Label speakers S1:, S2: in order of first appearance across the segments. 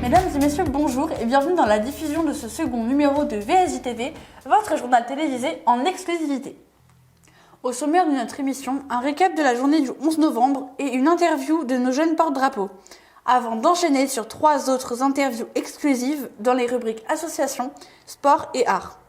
S1: Mesdames et messieurs, bonjour et bienvenue dans la diffusion de ce second numéro de VSJTV, votre journal télévisé en exclusivité. Au sommaire de notre émission, un récap de la journée du 11 novembre et une interview de nos jeunes porte-drapeaux, avant d'enchaîner sur 3 autres interviews exclusives dans les rubriques associations, sport et art.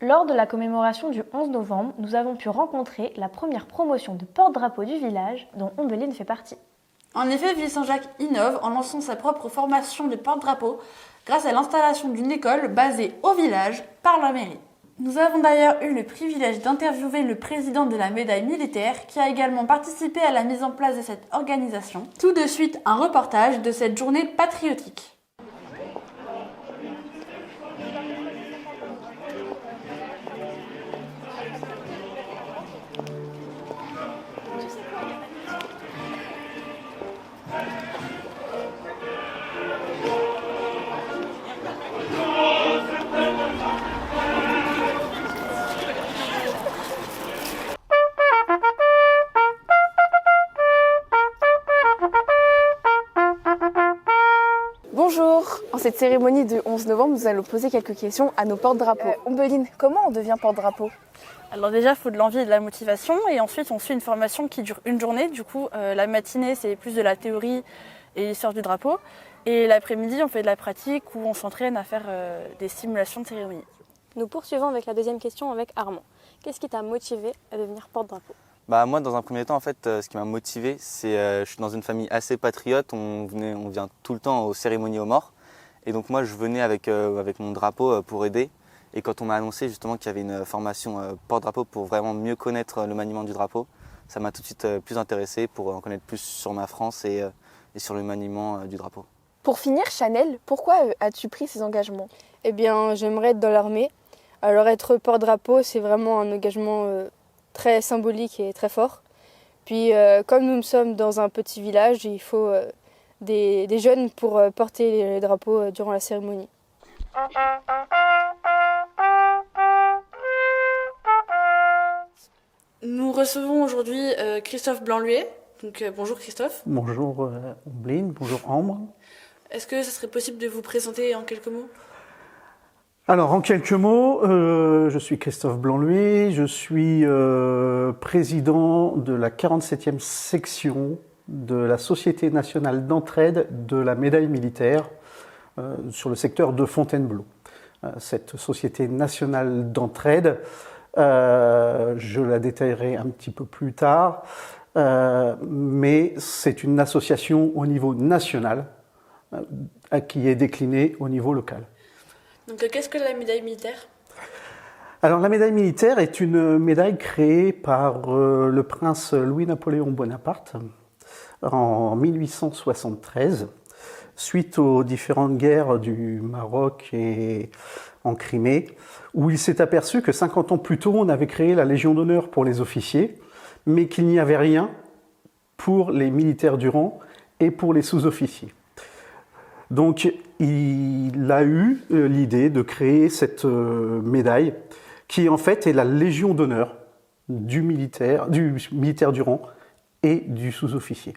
S2: Lors de la commémoration du 11 novembre, nous avons pu rencontrer la première promotion de porte-drapeau du village dont Ombeline fait partie.
S1: En effet, Ville-Saint-Jacques innove en lançant sa propre formation de porte-drapeau grâce à l'installation d'une école basée au village par la mairie. Nous avons d'ailleurs eu le privilège d'interviewer le président de la médaille militaire qui a également participé à la mise en place de cette organisation. Tout de suite, un reportage de cette journée patriotique.
S3: Bonjour. En cette cérémonie du 11 novembre, nous allons poser quelques questions à nos porte-drapeaux. Ombeline, comment on devient porte-drapeau?
S1: Alors déjà, il faut de l'envie et de la motivation et ensuite on suit une formation qui dure une journée. Du coup, la matinée, c'est plus de la théorie et l'histoire du drapeau. Et l'après-midi, on fait de la pratique où on s'entraîne à faire des simulations de cérémonie.
S4: Nous poursuivons avec la deuxième question avec Armand. Qu'est-ce qui t'a motivé à devenir porte-drapeau?
S5: Moi, dans un premier temps, en fait, ce qui m'a motivé, c'est je suis dans une famille assez patriote. On vient tout le temps aux cérémonies aux morts. Et donc moi, je venais avec mon drapeau pour aider. Et quand on m'a annoncé justement qu'il y avait une formation porte-drapeau pour vraiment mieux connaître le maniement du drapeau, ça m'a tout de suite plus intéressé pour en connaître plus sur ma France et sur le maniement du drapeau.
S3: Pour finir, Chanel, pourquoi as-tu pris ces engagements?
S6: Eh bien, j'aimerais être dans l'armée. Alors être porte-drapeau, c'est vraiment un engagement très symbolique et très fort. Puis comme nous sommes dans un petit village, il faut des jeunes pour porter les drapeaux durant la cérémonie.
S1: Nous recevons aujourd'hui Christophe Blanluet. Donc bonjour Christophe.
S7: Bonjour Ombeline, bonjour Ambre.
S1: Est-ce que ce serait possible de vous présenter en quelques mots?
S7: Alors en quelques mots, je suis Christophe Blanluet, je suis président de la 47e section de la Société nationale d'entraide de la médaille militaire sur le secteur de Fontainebleau. Cette Société nationale d'entraide, je la détaillerai un petit peu plus tard, mais c'est une association au niveau national qui est déclinée au niveau local.
S1: Donc qu'est-ce que la médaille militaire?
S7: Alors la médaille militaire est une médaille créée par le prince Louis-Napoléon Bonaparte en 1873, suite aux différentes guerres du Maroc et en Crimée, où il s'est aperçu que 50 ans plus tôt, on avait créé la Légion d'honneur pour les officiers, mais qu'il n'y avait rien pour les militaires du rang et pour les sous-officiers. Donc il a eu l'idée de créer cette médaille qui en fait est la Légion d'honneur du militaire du rang et du sous-officier.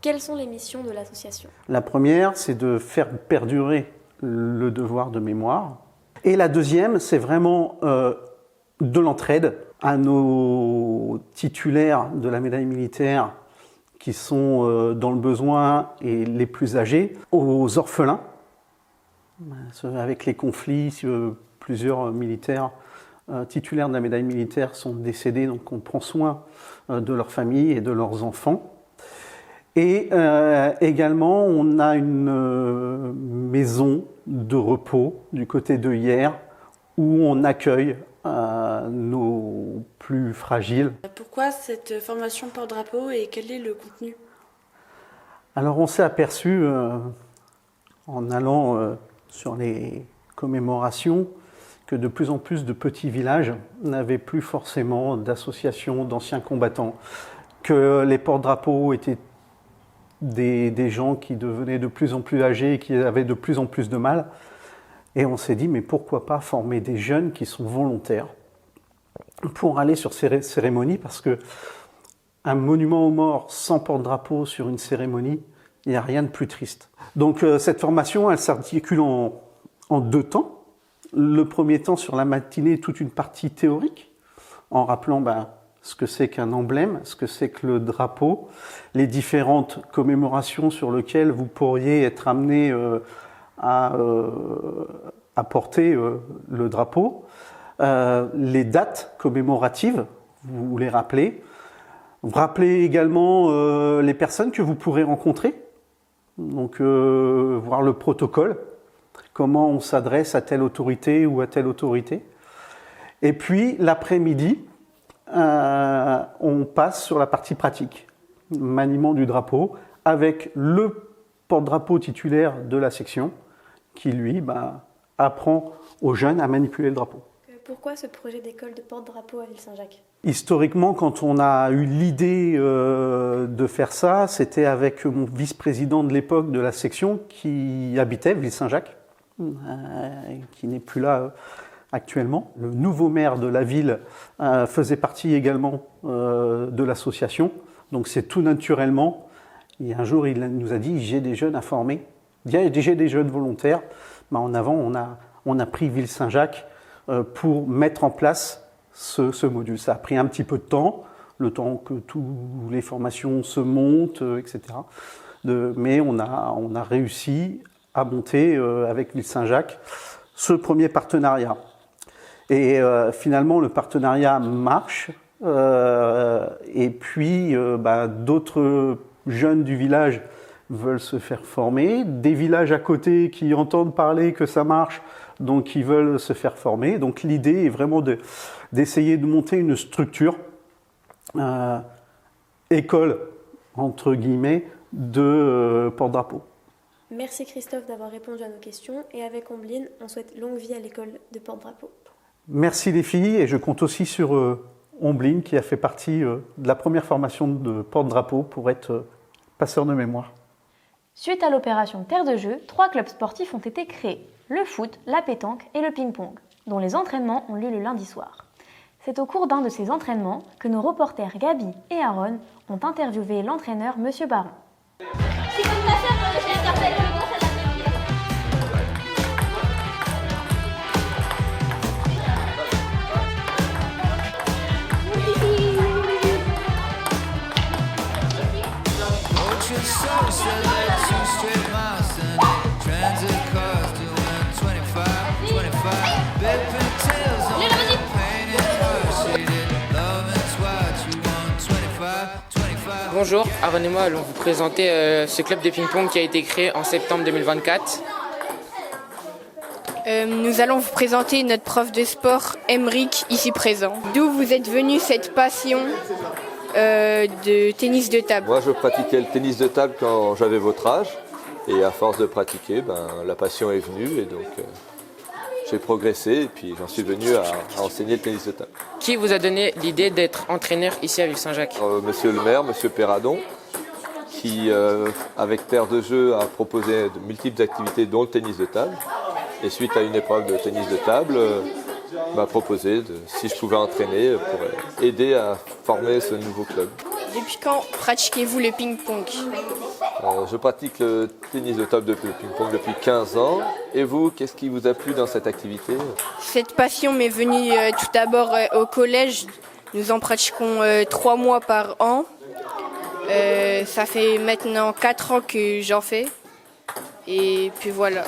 S4: Quelles sont les missions de l'association?
S7: La première, c'est de faire perdurer le devoir de mémoire. Et la deuxième, c'est vraiment de l'entraide à nos titulaires de la médaille militaire qui sont dans le besoin et les plus âgés, aux orphelins. Avec les conflits, plusieurs militaires titulaires de la médaille militaire sont décédés, donc on prend soin de leurs familles et de leurs enfants. Et également, on a une maison de repos du côté de Hyères où on accueille nos plus fragiles.
S1: Pourquoi cette formation porte-drapeau et quel est le contenu?
S7: Alors on s'est aperçu en allant sur les commémorations que de plus en plus de petits villages n'avaient plus forcément d'associations d'anciens combattants, que les porte-drapeaux étaient des gens qui devenaient de plus en plus âgés et qui avaient de plus en plus de mal. Et on s'est dit, mais pourquoi pas former des jeunes qui sont volontaires pour aller sur ces cérémonies, parce que un monument aux morts sans porte-drapeau sur une cérémonie, Il n'y a rien de plus triste. Donc cette formation, elle s'articule en 2 temps. Le premier temps sur la matinée, toute une partie théorique, en rappelant ce que c'est qu'un emblème, ce que c'est que le drapeau, les différentes commémorations sur lesquelles vous pourriez être amené à porter le drapeau, les dates commémoratives, vous les rappelez. Vous rappelez également les personnes que vous pourrez rencontrer, donc voir le protocole, comment on s'adresse à telle autorité ou à telle autorité. Et puis l'après-midi, on passe sur la partie pratique, maniement du drapeau, avec le porte-drapeau titulaire de la section qui, lui, apprend aux jeunes à manipuler le drapeau.
S4: Pourquoi ce projet d'école de porte-drapeau à Ville-Saint-Jacques?
S7: Historiquement, quand on a eu l'idée de faire ça, c'était avec mon vice-président de l'époque de la section qui habitait Ville-Saint-Jacques, qui n'est plus là actuellement. Le nouveau maire de la ville faisait partie également de l'association, donc c'est tout naturellement. Et un jour, il nous a dit « j'ai des jeunes à former, j'ai des jeunes volontaires ». En avant, on a pris Ville-Saint-Jacques pour mettre en place ce module. Ça a pris un petit peu de temps, le temps que toutes les formations se montent, etc. Mais on a réussi à monter avec Ville-Saint-Jacques ce premier partenariat. Et finalement, le partenariat marche. Et puis, d'autres jeunes du village veulent se faire former. Des villages à côté qui entendent parler que ça marche, donc ils veulent se faire former. Donc l'idée est vraiment d'essayer de monter une structure, école, entre guillemets, de porte-drapeau.
S4: Merci Christophe d'avoir répondu à nos questions. Et avec Ombline, on souhaite longue vie à l'école de porte-drapeau.
S7: Merci les filles, et je compte aussi sur Ombline qui a fait partie de la première formation de porte-drapeau pour être passeur de mémoire.
S2: Suite à l'opération Terre de Jeu, 3 clubs sportifs ont été créés, le foot, la pétanque et le ping-pong, dont les entraînements ont lieu le lundi soir. C'est au cours d'un de ces entraînements que nos reporters Gabi et Aaron ont interviewé l'entraîneur Monsieur Baron.
S8: Bonjour, Aaron et moi allons vous présenter ce club de ping-pong qui a été créé en septembre 2024.
S6: Nous allons vous présenter notre prof de sport, Emeric, ici présent. D'où vous êtes venu cette passion de tennis de table?
S9: Moi, je pratiquais le tennis de table quand j'avais votre âge. Et à force de pratiquer, la passion est venue et donc j'ai progressé et puis j'en suis venu à enseigner le tennis de table.
S8: Qui vous a donné l'idée d'être entraîneur ici à Ville-Saint-Jacques?
S9: Monsieur le maire, monsieur Perradon, qui avec Terre de Jeu a proposé de multiples activités dont le tennis de table. Et suite à une épreuve de tennis de table, m'a proposé si je pouvais entraîner pour aider à former ce nouveau club.
S6: Depuis quand pratiquez-vous le ping-pong?
S9: Je pratique le tennis de table, le ping-pong depuis 15 ans. Et vous, qu'est-ce qui vous a plu dans cette activité?
S6: Cette passion m'est venue tout d'abord au collège. Nous en pratiquons 3 mois par an. Ça fait maintenant 4 ans que j'en fais. Et puis voilà.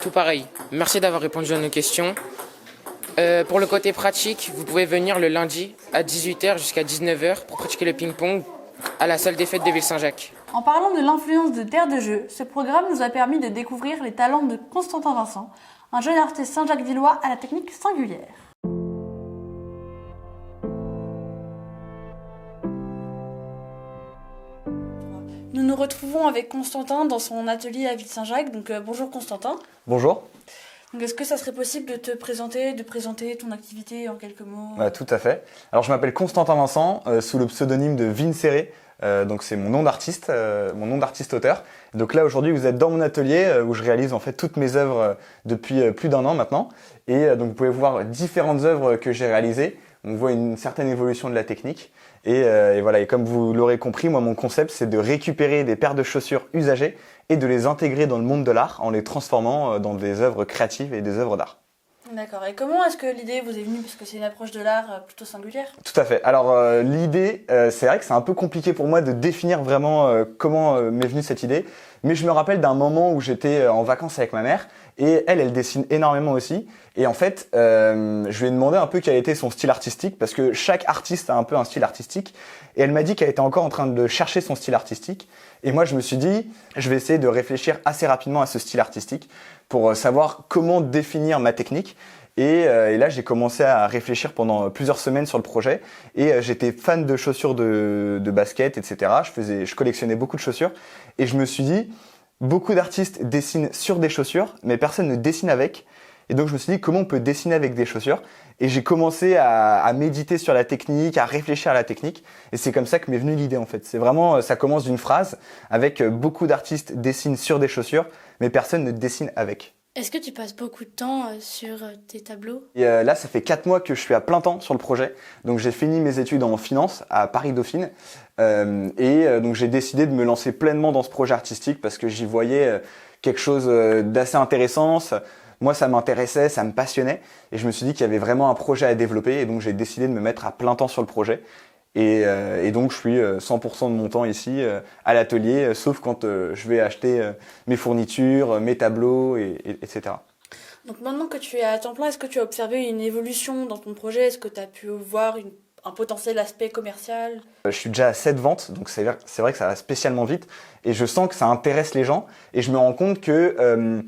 S8: Tout pareil. Merci d'avoir répondu à nos questions. Pour le côté pratique, vous pouvez venir le lundi à 18h jusqu'à 19h pour pratiquer le ping-pong à la salle des fêtes de Ville-Saint-Jacques.
S1: En parlant de l'influence de Terre de Jeu, ce programme nous a permis de découvrir les talents de Constantin Vincent, un jeune artiste Saint-Jacques-Villois à la technique singulière. Nous nous retrouvons avec Constantin dans son atelier à Ville-Saint-Jacques. Donc bonjour Constantin.
S10: Bonjour.
S1: Donc, est-ce que ça serait possible de te présenter, de présenter ton activité en quelques mots?
S10: Tout à fait. Alors je m'appelle Constantin Vincent, sous le pseudonyme de Vinseré. Donc c'est mon nom d'artiste auteur. Donc là aujourd'hui vous êtes dans mon atelier où je réalise en fait toutes mes œuvres depuis plus d'1 an maintenant. Et donc vous pouvez voir différentes œuvres que j'ai réalisées on voit une certaine évolution de la technique. Et voilà, et comme vous l'aurez compris, moi mon concept c'est de récupérer des paires de chaussures usagées et de les intégrer dans le monde de l'art en les transformant dans des œuvres créatives et des œuvres d'art.
S1: D'accord. Et comment est-ce que l'idée vous est venue? Parce que c'est une approche de l'art plutôt singulière.
S10: Tout à fait. Alors l'idée, c'est vrai que c'est un peu compliqué pour moi de définir vraiment comment m'est venue cette idée, mais je me rappelle d'un moment où j'étais en vacances avec ma mère et elle dessine énormément aussi. Et en fait, je lui ai demandé un peu quel était son style artistique parce que chaque artiste a un peu un style artistique. Et elle m'a dit qu'elle était encore en train de chercher son style artistique. Et moi, je me suis dit, je vais essayer de réfléchir assez rapidement à ce style artistique pour savoir comment définir ma technique. Et là, j'ai commencé à réfléchir pendant plusieurs semaines sur le projet. Et j'étais fan de chaussures de basket, etc. Je collectionnais beaucoup de chaussures. Et je me suis dit, beaucoup d'artistes dessinent sur des chaussures, mais personne ne dessine avec. Et donc, je me suis dit, comment on peut dessiner avec des chaussures? Et j'ai commencé à méditer sur la technique, à réfléchir à la technique. Et c'est comme ça que m'est venue l'idée, en fait. C'est vraiment, ça commence d'une phrase avec beaucoup d'artistes dessinent sur des chaussures, mais personne ne dessine avec.
S4: Est-ce que tu passes beaucoup de temps sur tes tableaux?
S10: Et là, ça fait 4 mois que je suis à plein temps sur le projet. Donc, j'ai fini mes études en finance à Paris-Dauphine. Donc, j'ai décidé de me lancer pleinement dans ce projet artistique parce que j'y voyais quelque chose d'assez intéressant. Moi, ça m'intéressait, ça me passionnait. Et je me suis dit qu'il y avait vraiment un projet à développer. Et donc, j'ai décidé de me mettre à plein temps sur le projet. Et donc, je suis 100% de mon temps ici à l'atelier, sauf quand je vais acheter mes fournitures, mes tableaux, etc.
S1: Donc maintenant que tu es à temps plein, est-ce que tu as observé une évolution dans ton projet? Est-ce que tu as pu voir un potentiel aspect commercial?
S10: Je suis déjà à 7 ventes, donc c'est vrai que ça va spécialement vite. Et je sens que ça intéresse les gens. Et je me rends compte que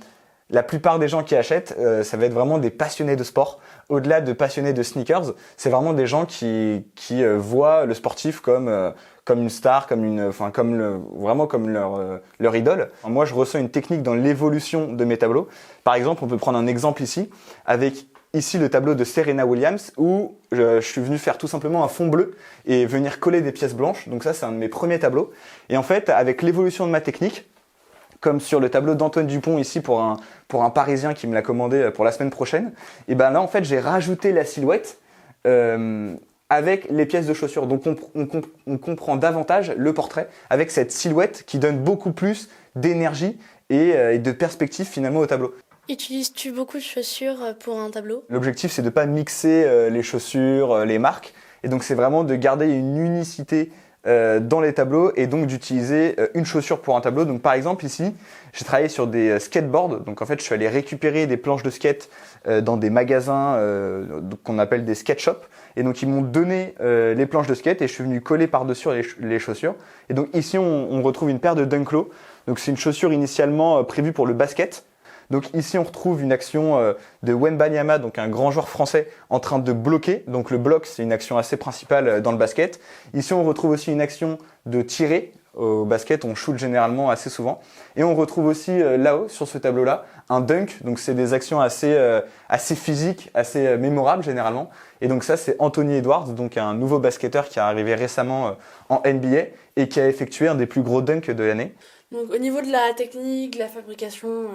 S10: la plupart des gens qui achètent, ça va être vraiment des passionnés de sport. Au-delà de passionnés de sneakers, c'est vraiment des gens qui voient le sportif comme une star, vraiment comme leur idole. Moi, je ressens une technique dans l'évolution de mes tableaux. Par exemple, on peut prendre un exemple ici, avec ici le tableau de Serena Williams, où je suis venu faire tout simplement un fond bleu et venir coller des pièces blanches. Donc ça, c'est un de mes premiers tableaux. Et en fait, avec l'évolution de ma technique, comme sur le tableau d'Antoine Dupont ici pour un Parisien qui me l'a commandé pour la semaine prochaine, et ben là en fait j'ai rajouté la silhouette avec les pièces de chaussures. Donc on comprend davantage le portrait avec cette silhouette qui donne beaucoup plus d'énergie et de perspective finalement au tableau.
S4: Utilises-tu beaucoup de chaussures pour un tableau?
S10: L'objectif c'est de ne pas mixer les chaussures, les marques, et donc c'est vraiment de garder une unicité dans les tableaux et donc d'utiliser une chaussure pour un tableau. Donc par exemple ici, j'ai travaillé sur des skateboards. Donc en fait, je suis allé récupérer des planches de skate dans des magasins qu'on appelle des skate shops. Et donc ils m'ont donné les planches de skate et je suis venu coller par-dessus les chaussures. Et donc ici, on retrouve une paire de Dunklo. Donc c'est une chaussure initialement prévue pour le basket. Donc ici, on retrouve une action de Wembanyama, donc un grand joueur français, en train de bloquer. Donc le bloc, c'est une action assez principale dans le basket. Ici, on retrouve aussi une action de tirer. Au basket, on shoot généralement assez souvent. Et on retrouve aussi là-haut, sur ce tableau-là, un dunk. Donc c'est des actions assez physiques, assez mémorables généralement. Et donc ça, c'est Anthony Edwards, donc un nouveau basketteur qui est arrivé récemment en NBA et qui a effectué un des plus gros dunks de l'année.
S1: Donc au niveau de la technique, de la fabrication,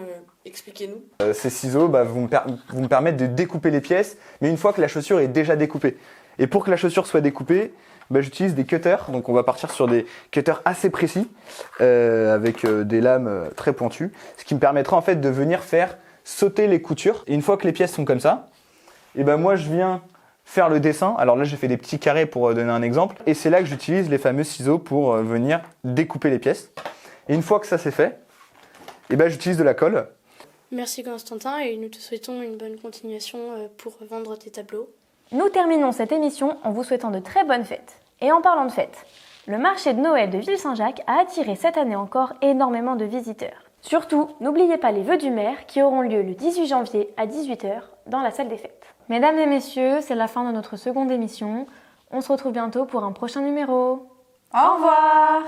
S1: expliquez-nous.
S10: Ces ciseaux vont me permettre de découper les pièces, mais une fois que la chaussure est déjà découpée. Et pour que la chaussure soit découpée, j'utilise des cutters. Donc on va partir sur des cutters assez précis, avec des lames très pointues, ce qui me permettra en fait de venir faire sauter les coutures. Et une fois que les pièces sont comme ça, et moi je viens faire le dessin. Alors là j'ai fait des petits carrés pour donner un exemple. Et c'est là que j'utilise les fameux ciseaux pour venir découper les pièces. Et une fois que ça c'est fait, j'utilise de la colle.
S4: Merci Constantin et nous te souhaitons une bonne continuation pour vendre tes tableaux.
S2: Nous terminons cette émission en vous souhaitant de très bonnes fêtes. Et en parlant de fêtes, le marché de Noël de Ville-Saint-Jacques a attiré cette année encore énormément de visiteurs. Surtout, n'oubliez pas les vœux du maire qui auront lieu le 18 janvier à 18h dans la salle des fêtes. Mesdames et messieurs, c'est la fin de notre seconde émission. On se retrouve bientôt pour un prochain numéro.
S1: Au revoir.